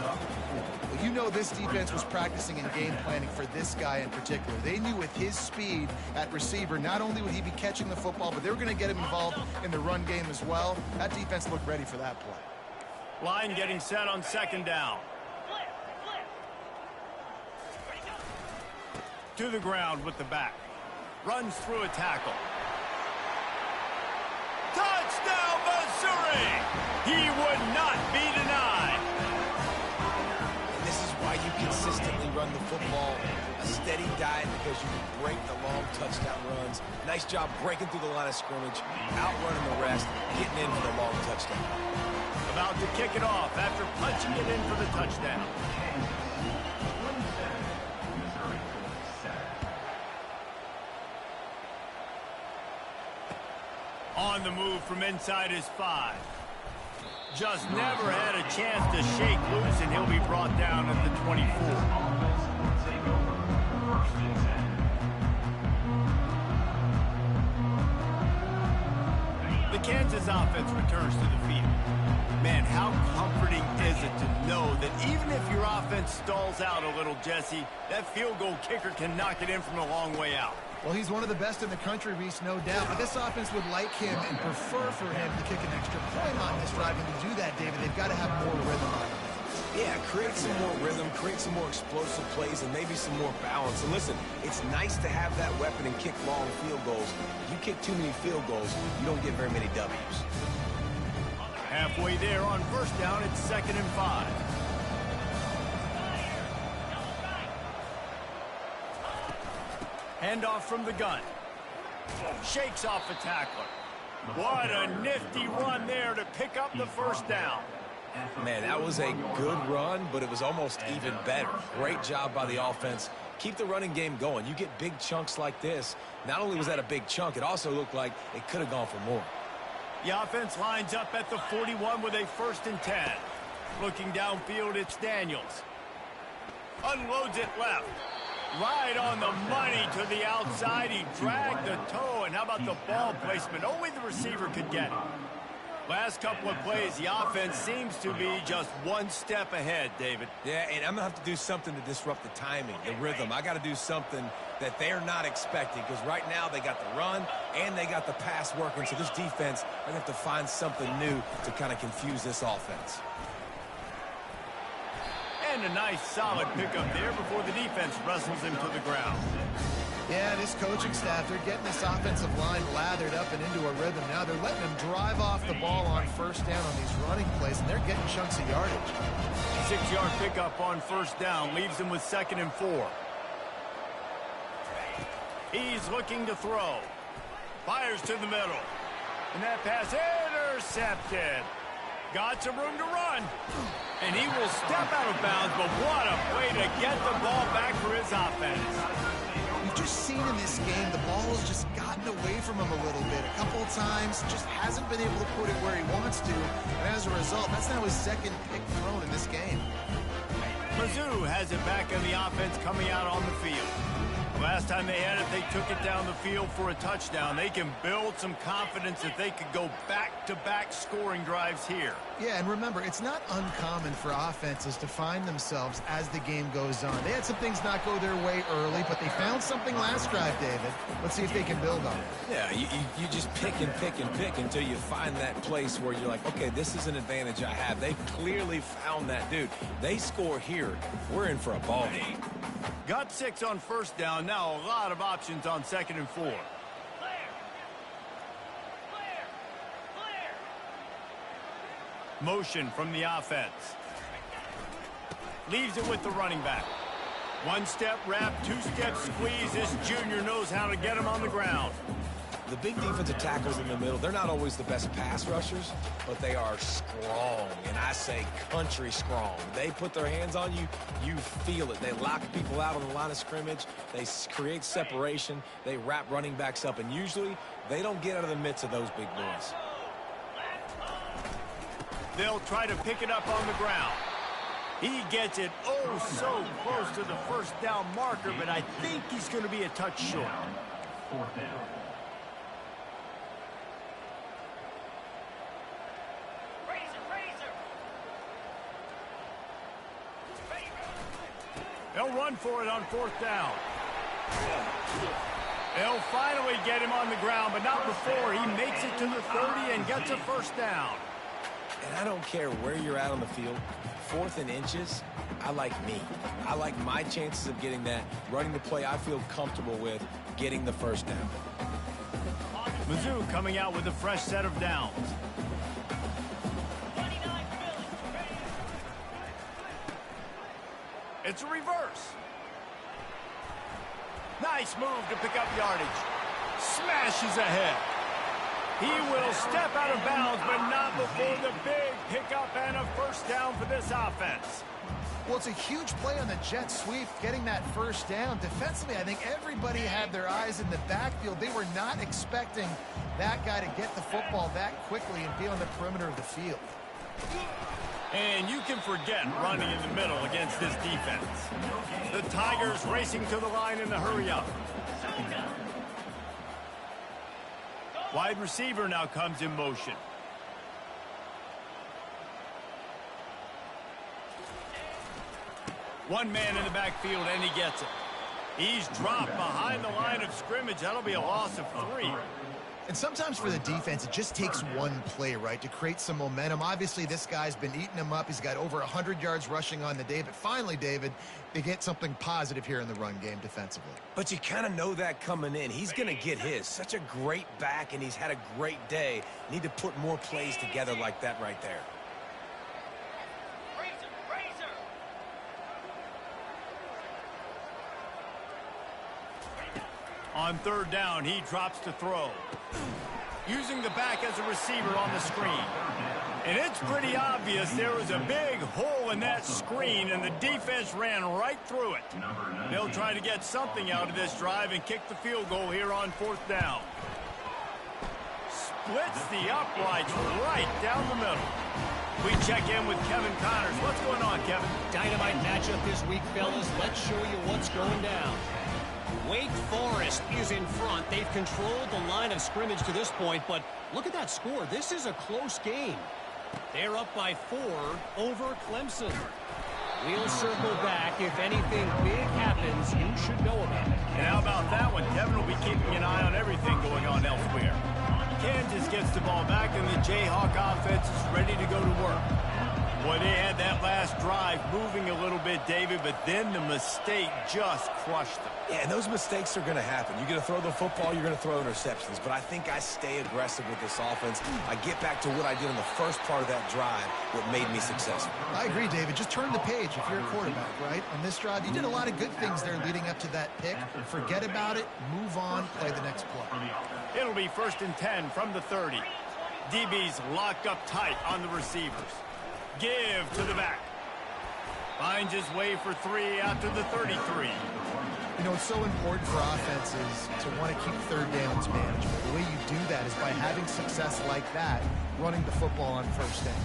Well, you know this defense was practicing and game planning for this guy in particular. They knew with his speed at receiver, not only would he be catching the football, but they were going to get him involved in the run game as well. That defense looked ready for that play. Line getting set on 2nd down. To the ground with the back. Runs through a tackle. Touchdown, Missouri! He would not be denied. And this is why you consistently run the football. A steady diet because you can break the long touchdown runs. Nice job breaking through the line of scrimmage, outrunning the rest, getting in for the long touchdown. About to kick it off after punching it in for the touchdown. On the move from inside his 5. Just never had a chance to shake loose, and he'll be brought down at the 24. The Kansas offense returns to the field. Man, how comforting is it to know that even if your offense stalls out a little, Jesse, that field goal kicker can knock it in from a long way out. Well, he's one of the best in the country, Reese, no doubt. But this offense would like him and prefer for him to kick an extra point on this drive. And to do that, David, they've got to have more rhythm on him. Yeah, create some more rhythm, create some more explosive plays, and maybe some more balance. And listen, it's nice to have that weapon and kick long field goals. If you kick too many field goals, you don't get very many W's. Halfway there on first down, it's 2nd and 5. Handoff from the gun. Shakes off the tackler. What a nifty run there to pick up the first down. Man, that was a good run, but it was almost even better. Great job by the offense. Keep the running game going. You get big chunks like this. Not only was that a big chunk, it also looked like it could have gone for more. The offense lines up at the 41 with a 1st and 10. Looking downfield, it's Daniels. Unloads it left. Right on the money to the outside. He dragged the toe, and how about the ball placement? Only the receiver could get it. Last couple of plays, the offense seems to be just one step ahead, David. Yeah, and I'm going to have to do something to disrupt the timing, the rhythm. I got to do something that they're not expecting, because right now they got the run and they got the pass working. So this defense, they're going to have to find something new to kind of confuse this offense. And a nice solid pickup there before the defense wrestles him to the ground. Yeah, this coaching staff, they're getting this offensive line lathered up and into a rhythm. Now they're letting them drive off the ball on 1st down on these running plays, and they're getting chunks of yardage. 6-yard pickup on 1st down leaves him with 2nd and 4. He's looking to throw. Fires to the middle. And that pass intercepted. Got some room to run. And he will step out of bounds, but what a way to get the ball back for his offense. We've just seen in this game the ball has just gotten away from him a little bit. A couple of times, just hasn't been able to put it where he wants to. And as a result, that's now his 2nd pick thrown in this game. Mizzou has it back in the offense coming out on the field. Last time they had it, they took it down the field for a touchdown. They can build some confidence that they could go back-to-back scoring drives here. Yeah, and remember, it's not uncommon for offenses to find themselves as the game goes on. They had some things not go their way early, but they found something last drive, David. Let's see if they can build on it. Yeah, you just pick and pick and pick until you find that place where you're like, okay, this is an advantage I have. They've clearly found that. Dude, they score here, we're in for a ball game. Got 6 on 1st down. Now a lot of options on 2nd and 4. Motion from the offense. Leaves it with the running back. 1-step wrap, 2-step squeeze. This junior knows how to get him on the ground. The big defensive tackles in the middle, they're not always the best pass rushers, but they are strong, and I say country strong. They put their hands on you, you feel it. They lock people out on the line of scrimmage. They create separation. They wrap running backs up, and usually they don't get out of the midst of those big boys. They'll try to pick it up on the ground. He gets it oh so close to the 1st down marker, but I think he's going to be a touch short. 4th down. They'll run for it on 4th down. They'll finally get him on the ground, but not before he makes it to the 30 and gets a 1st down. And I don't care where you're at on the field, 4th and inches, I like me. I like my chances of getting that, running the play I feel comfortable with, getting the 1st down. Mizzou coming out with a fresh set of downs. It's a reverse. Nice move to pick up yardage. Smashes ahead. He will step out of bounds, but not before the big pickup and a 1st down for this offense. Well, it's a huge play on the jet sweep, getting that 1st down. Defensively, I think everybody had their eyes in the backfield. They were not expecting that guy to get the football that quickly and be on the perimeter of the field. And you can forget running in the middle against this defense. The Tigers racing to the line in the hurry-up. Wide receiver now comes in motion. One man in the backfield, and he gets it. He's dropped behind the line of scrimmage. That'll be a loss of 3. And sometimes for the defense, it just takes one play, right, to create some momentum. Obviously, this guy's been eating him up. He's got over 100 yards rushing on the day. But finally, David, they get something positive here in the run game defensively. But you kind of know that coming in. He's going to get his. Such a great back, and he's had a great day. Need to put more plays together like that right there. On 3rd down, he drops to throw. Using the back as a receiver on the screen. And it's pretty obvious there was a big hole in that screen, and the defense ran right through it. They'll try to get something out of this drive and kick the field goal here on 4th down. splits the uprights right down the middle. We check in with Kevin Connors. What's going on, Kevin? Dynamite matchup this week, fellas. Let's show you what's going down. Wake Forest is in front. They've controlled the line of scrimmage to this point, but look at that score. This is a close game. They're up by 4 over Clemson. We'll circle back. If anything big happens, you should know about it. And how about that one? Kevin will be keeping an eye on everything going on elsewhere. Kansas gets the ball back, and the Jayhawk offense is ready to go to work. Boy, they had that last drive moving a little bit, David, but then the mistake just crushed them. Yeah, and those mistakes are going to happen. You're going to throw the football, you're going to throw interceptions. But I think I stay aggressive with this offense. I get back to what I did in the first part of that drive, what made me successful. I agree, David. Just turn the page if you're a quarterback, right? On this drive, you did a lot of good things there leading up to that pick. Forget about it, move on, play the next play. It'll be 1st and 10 from the 30. DB's locked up tight on the receivers. Give to the back. Finds his way for 3 out to the 33. You know, it's so important for offenses to want to keep third downs manageable. The way you do that is by having success like that, running the football on first down.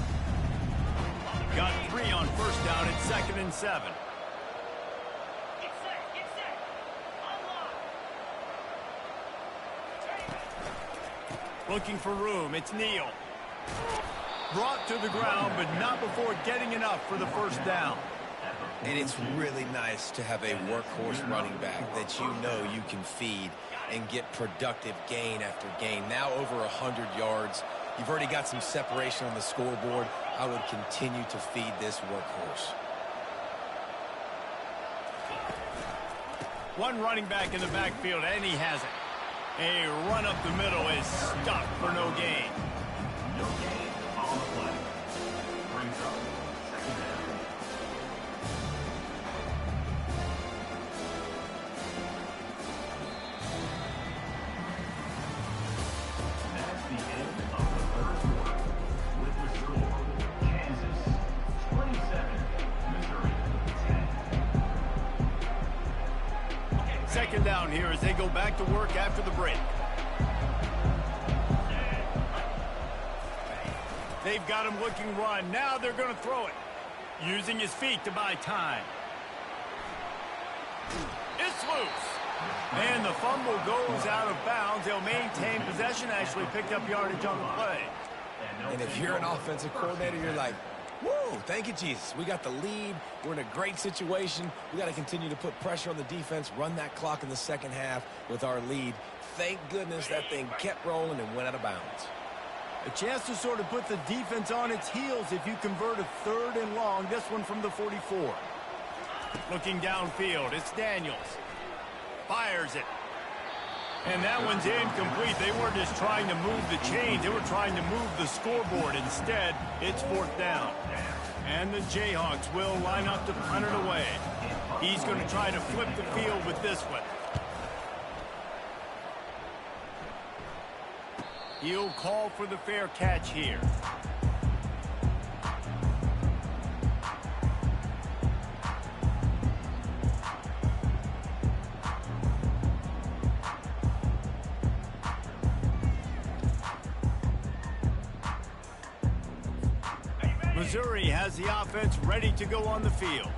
Got 3 on first down. It's 2nd and 7. Looking for room. It's Neal. Brought to the ground, but not before getting enough for the first down. And it's really nice to have a workhorse running back that you know you can feed and get productive gain after gain. Now over 100 yards. You've already got some separation on the scoreboard. I would continue to feed this workhorse. One running back in the backfield, and he has it. A run up the middle is stopped for no gain. No gain on the play. Brings up 2nd down. That's the end of the 3rd quarter. With the score, Kansas 27, Missouri 10. 2nd down here as they go back to work after the break. They've got him looking run. Now they're going to throw it. Using his feet to buy time. It's loose. And the fumble goes out of bounds. They'll maintain possession. Actually picked up yardage on the play. And if you're an offensive coordinator, you're like, whoa, thank you, Jesus. We got the lead. We're in a great situation. We got to continue to put pressure on the defense, run that clock in the second half with our lead. Thank goodness that thing kept rolling and went out of bounds. A chance to sort of put the defense on its heels if you convert a 3rd and long. This one from the 44. Looking downfield, it's Daniels. Fires it. And that one's incomplete. They weren't just trying to move the chains. They were trying to move the scoreboard. Instead, it's 4th down. And the Jayhawks will line up to punt it away. He's going to try to flip the field with this one. He'll call for the fair catch here. Missouri has the offense ready to go on the field.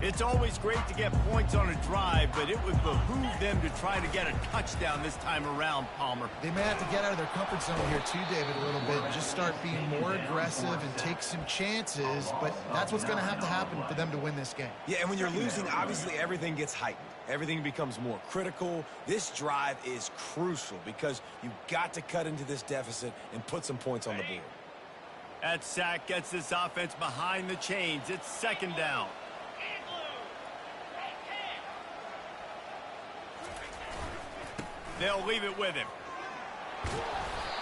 It's always great to get points on a drive, but it would behoove them to try to get a touchdown this time around, Palmer. They may have to get out of their comfort zone here too, David, a little bit, and just start being more aggressive and take some chances, but that's what's going to happen for them to win this game. Yeah, and when you're losing, obviously everything gets heightened. Everything becomes more critical. This drive is crucial because you've got to cut into this deficit and put some points on the board. That sack gets this offense behind the chains. It's 2nd down. They'll leave it with him.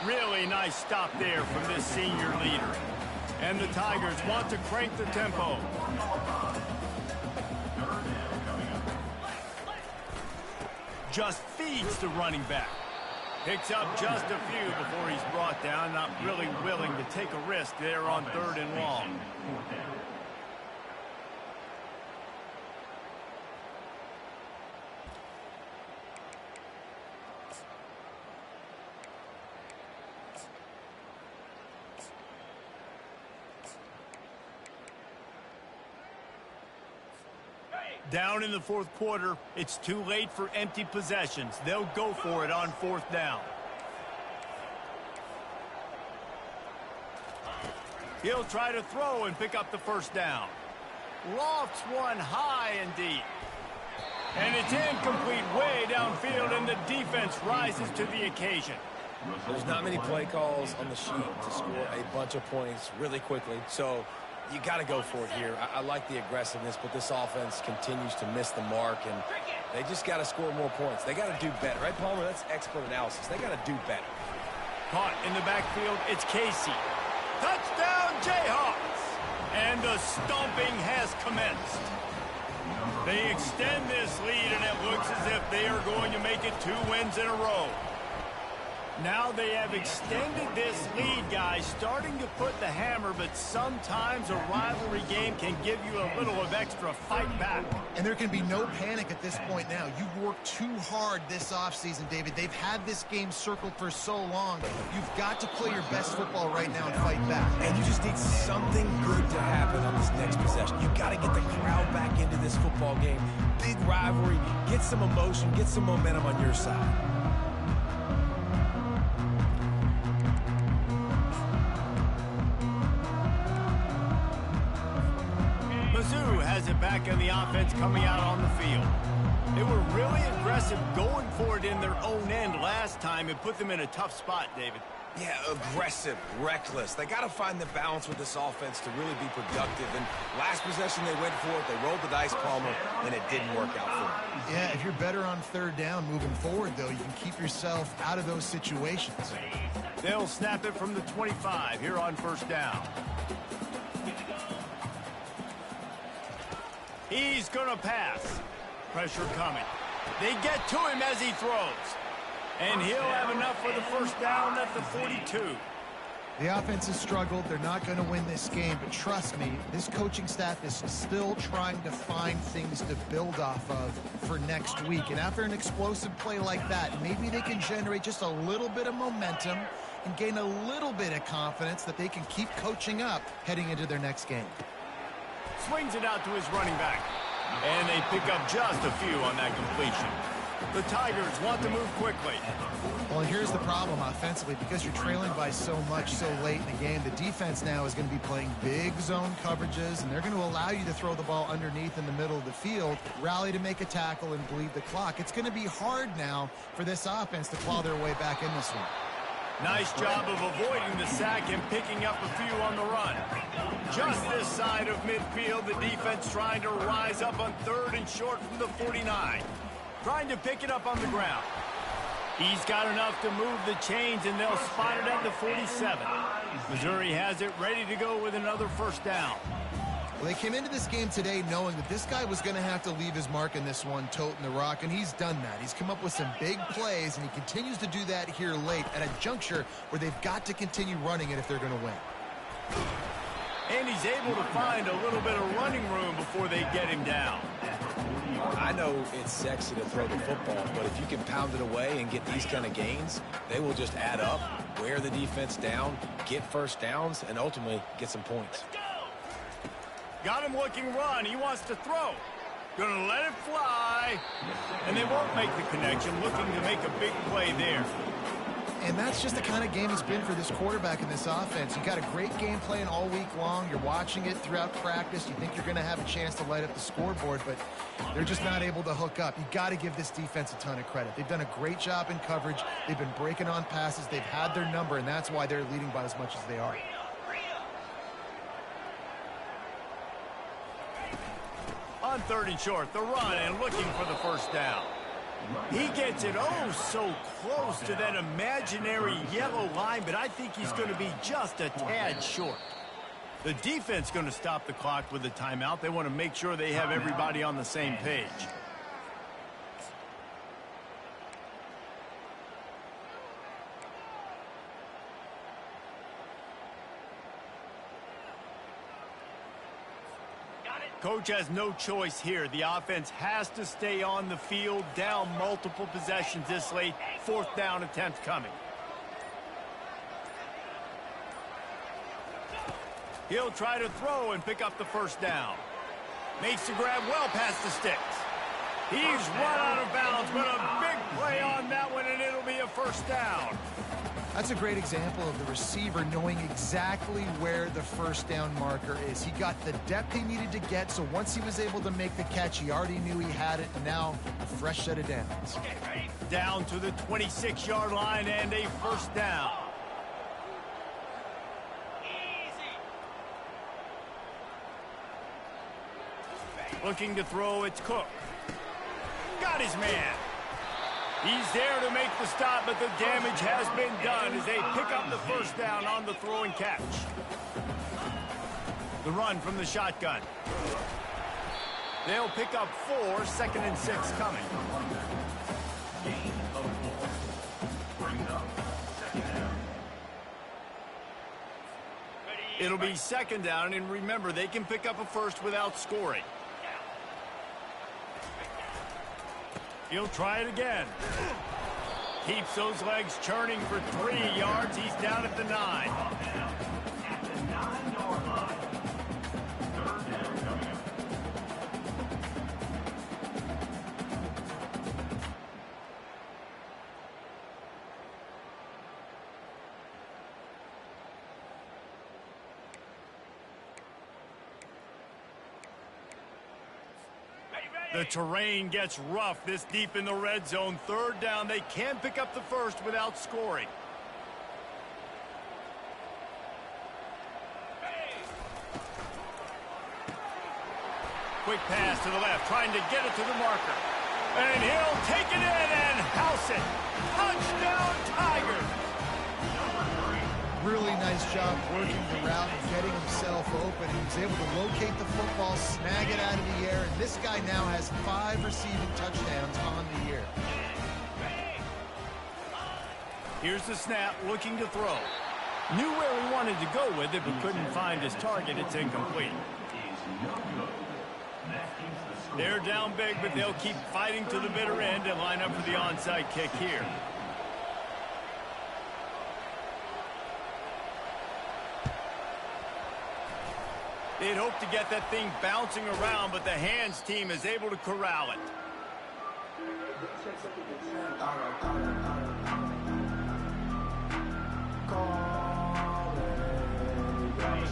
Really nice stop there from this senior leader. And the Tigers want to crank the tempo. Just feeds the running back. Picks up just a few before he's brought down. Not really willing to take a risk there on 3rd and long. Down in the fourth quarter, it's too late for empty possessions. They'll go for it on fourth down. He'll try to throw and pick up the first down. Lofts one high and deep. And it's incomplete way downfield, and the defense rises to the occasion. There's not many play calls on the sheet to score a bunch of points really quickly, so you got to go for it here. I like the aggressiveness, but this offense continues to miss the mark, and they just got to score more points. They got to do better, right, Palmer? That's expert analysis. They got to do better. Caught in the backfield, it's Casey. Touchdown, Jayhawks! And the stomping has commenced. They extend this lead, and it looks as if they are going to make it 2 wins in a row. Now they have extended this lead, guys, starting to put the hammer, but sometimes a rivalry game can give you a little of extra fight back. And there can be no panic at this point now. You've worked too hard this offseason, David. They've had this game circled for so long. You've got to play your best football right now and fight back. And you just need something good to happen on this next possession. You got to get the crowd back into this football game. Big rivalry. Get some emotion. Get some momentum on your side. Mizzou has it back in the offense coming out on the field. They were really aggressive going for it in their own end last time and put them in a tough spot, David. Yeah, aggressive, reckless. They got to find the balance with this offense to really be productive. And last possession they went for it. They rolled the dice, Palmer, and it didn't work out for them. Yeah, if you're better on third down moving forward, though, you can keep yourself out of those situations. They'll snap it from the 25 here on first down. He's going to pass. Pressure coming. They get to him as he throws. And he'll have enough for the first down at the 42. The offense has struggled. They're not going to win this game, but trust me, this coaching staff is still trying to find things to build off of for next week. And after an explosive play like that, maybe they can generate just a little bit of momentum and gain a little bit of confidence that they can keep coaching up heading into their next game. Swings it out to his running back. And they pick up just a few on that completion. The Tigers want to move quickly. Well, and here's the problem offensively. Because you're trailing by so much so late in the game, the defense now is going to be playing big zone coverages, and they're going to allow you to throw the ball underneath in the middle of the field, rally to make a tackle, and bleed the clock. It's going to be hard now for this offense to claw their way back in this one. Nice job of avoiding the sack and picking up a few on the run. Just this side of midfield, the defense trying to rise up on third and short from the 49. Trying to pick it up on the ground. He's got enough to move the chains, and they'll spot it at the 47. Missouri has it ready to go with another first down. Well, they came into this game today knowing that this guy was going to have to leave his mark in this one, toting the rock, and he's done that. He's come up with some big plays, and he continues to do that here late at a juncture where they've got to continue running it if they're going to win. And he's able to find a little bit of running room before they get him down. I know it's sexy to throw the football, but if you can pound it away and get these kind of gains, they will just add up, wear the defense down, get first downs, and ultimately get some points. Got him looking run. He wants to throw. Gonna let it fly. And they won't make the connection, looking to make a big play there. And that's just the kind of game it's been for this quarterback in this offense. You got a great game plan all week long. You're watching it throughout practice. You think you're going to have a chance to light up the scoreboard, but they're just not able to hook up. You got to give this defense a ton of credit. They've done a great job in coverage. They've been breaking on passes. They've had their number, and that's why they're leading by as much as they are. On third and short, the run and looking for the first down. He gets it so close to that imaginary yellow line, but I think he's going to be just a tad short. The defense going to stop the clock with a timeout. They want to make sure they have everybody on the same page. Coach has no choice here. The offense has to stay on the field, down multiple possessions this late. Fourth down attempt coming. He'll try to throw and pick up the first down. Makes the grab well past the sticks. He's run out of bounds, but a big play on that one, and it'll be a first down. That's a great example of the receiver knowing exactly where the first down marker is. He got the depth he needed to get, so once he was able to make the catch, he already knew he had it, and now a fresh set of downs. Down to the 26-yard line and a first down. Looking to throw, it's Cook. Got his man. He's there to make the stop, but the damage has been done as they pick up the first down on the throw and catch. The run from the shotgun. They'll pick up 4, 2nd and 6 coming. Gain of 4. Brings up 2nd down. It'll be 2nd down, and remember, they can pick up a first without scoring. He'll try it again. Keeps those legs churning for 3 yards. He's down at the 9. At the 9-yard line. 3rd down coming up. The terrain gets rough this deep in the red zone. 3rd down. They can pick up the first without scoring. Quick pass to the left, trying to get it to the marker. And he'll take it in and house it. Touchdown, Tigers! Really nice job working the route and getting himself open. He was able to locate the football, snag it out of the air, and this guy now has 5 receiving touchdowns on the year. Here's the snap, looking to throw. Knew where he wanted to go with it, but couldn't find his target. It's incomplete. They're down big, but they'll keep fighting to the bitter end and line up for the onside kick here. They'd hope to get that thing bouncing around, but the hands team is able to corral it.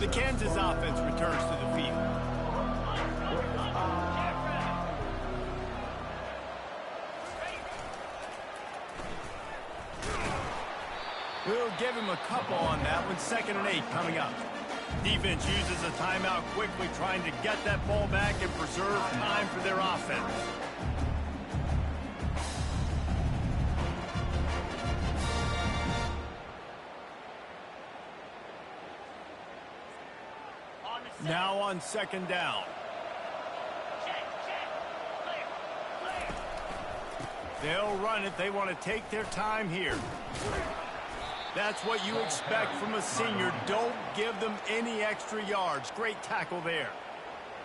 The Kansas offense returns to the field. We'll give him a couple on that one. 2nd and 8 coming up. Defense uses a timeout quickly, trying to get that ball back and preserve time for their offense. Now on 2nd down. They'll run it. They want to take their time here. That's what you expect from a senior. Don't give them any extra yards. Great tackle there.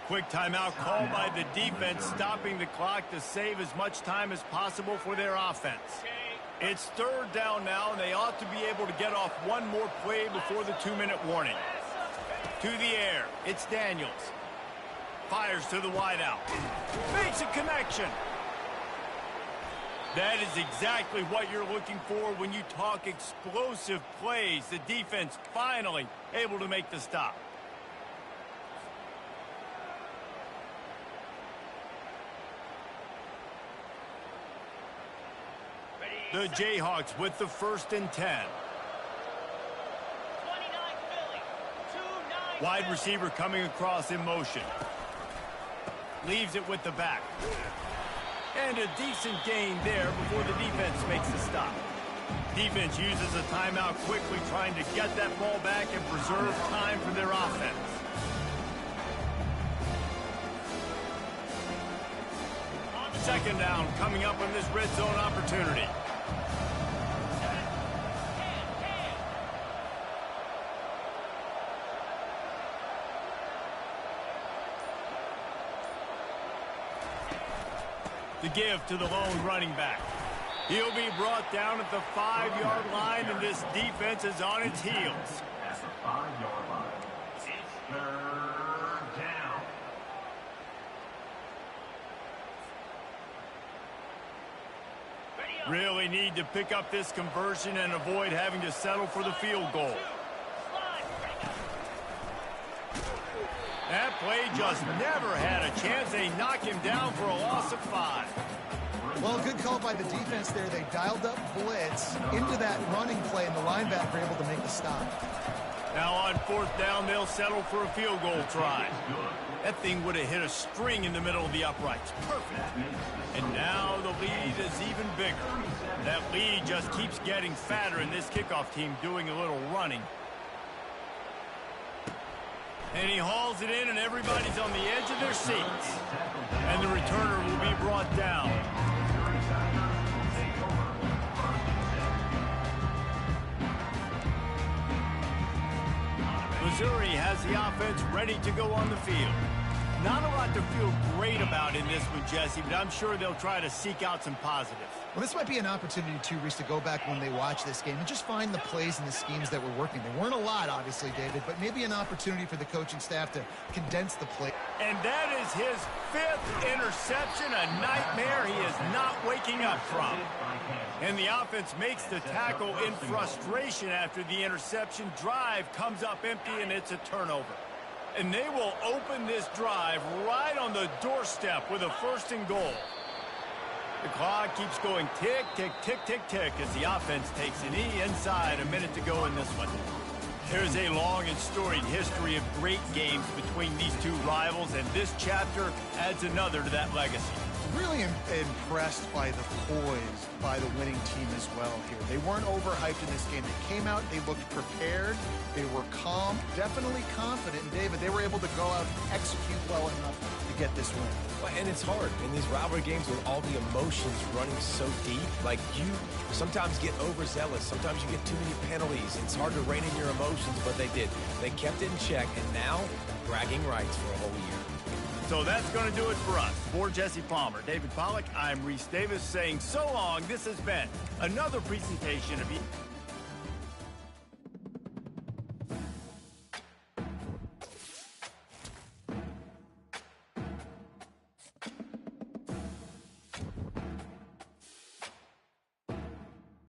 Quick timeout called by the defense, stopping the clock to save as much time as possible for their offense. It's 3rd down now, and they ought to be able to get off one more play before the 2-minute warning. To the air, it's Daniels. Fires to the wideout. Makes a connection. That is exactly what you're looking for when you talk explosive plays. The defense finally able to make the stop. The Jayhawks with the 1st and 10. Wide receiver coming across in motion. Leaves it with the back. And a decent gain there before the defense makes the stop. Defense uses a timeout quickly, trying to get that ball back and preserve time for their offense. Second down coming up on this red zone opportunity. The give to the lone running back. He'll be brought down at the 5-yard line, and this defense is on its heels. At the 5-yard line. It's 3rd down. Really need to pick up this conversion and avoid having to settle for the field goal. That play just never had a chance. They knock him down for a loss of 5. Well, good call by the defense there. They dialed up blitz into that running play, and the linebacker able to make the stop. Now on 4th down, they'll settle for a field goal try. That thing would have hit a string in the middle of the uprights. Perfect. And now the lead is even bigger. That lead just keeps getting fatter, and this kickoff team doing a little running. And he hauls it in, and everybody's on the edge of their seats. And the returner will be brought down. Missouri has the offense ready to go on the field. Not a lot to feel great about in this one, Jesse, but I'm sure they'll try to seek out some positives. Well, this might be an opportunity, too, Reese, to go back when they watch this game and just find the plays and the schemes that were working. There weren't a lot, obviously, David, but maybe an opportunity for the coaching staff to condense the play. And that is his 5th interception, a nightmare he is not waking up from. And the offense makes the tackle in frustration after the interception. Drive comes up empty, and it's a turnover. And they will open this drive right on the doorstep with a 1st and goal. The clock keeps going tick, tick, tick, tick, tick as the offense takes an E inside. A minute to go in this one. There's a long and storied history of great games between these two rivals, and this chapter adds another to that legacy. Really impressed by the poise by the winning team as well here. They weren't overhyped in this game. They came out, they looked prepared, they were calm, definitely confident. And David, they were able to go out and execute well enough to get this win. And it's hard in these rivalry games with all the emotions running so deep. Like, you sometimes get overzealous. Sometimes you get too many penalties. It's hard to rein in your emotions, but they did. They kept it in check, and now bragging rights for a whole year. So that's going to do it for us. For Jesse Palmer, David Pollack, I'm Reese Davis saying so long. This has been another presentation of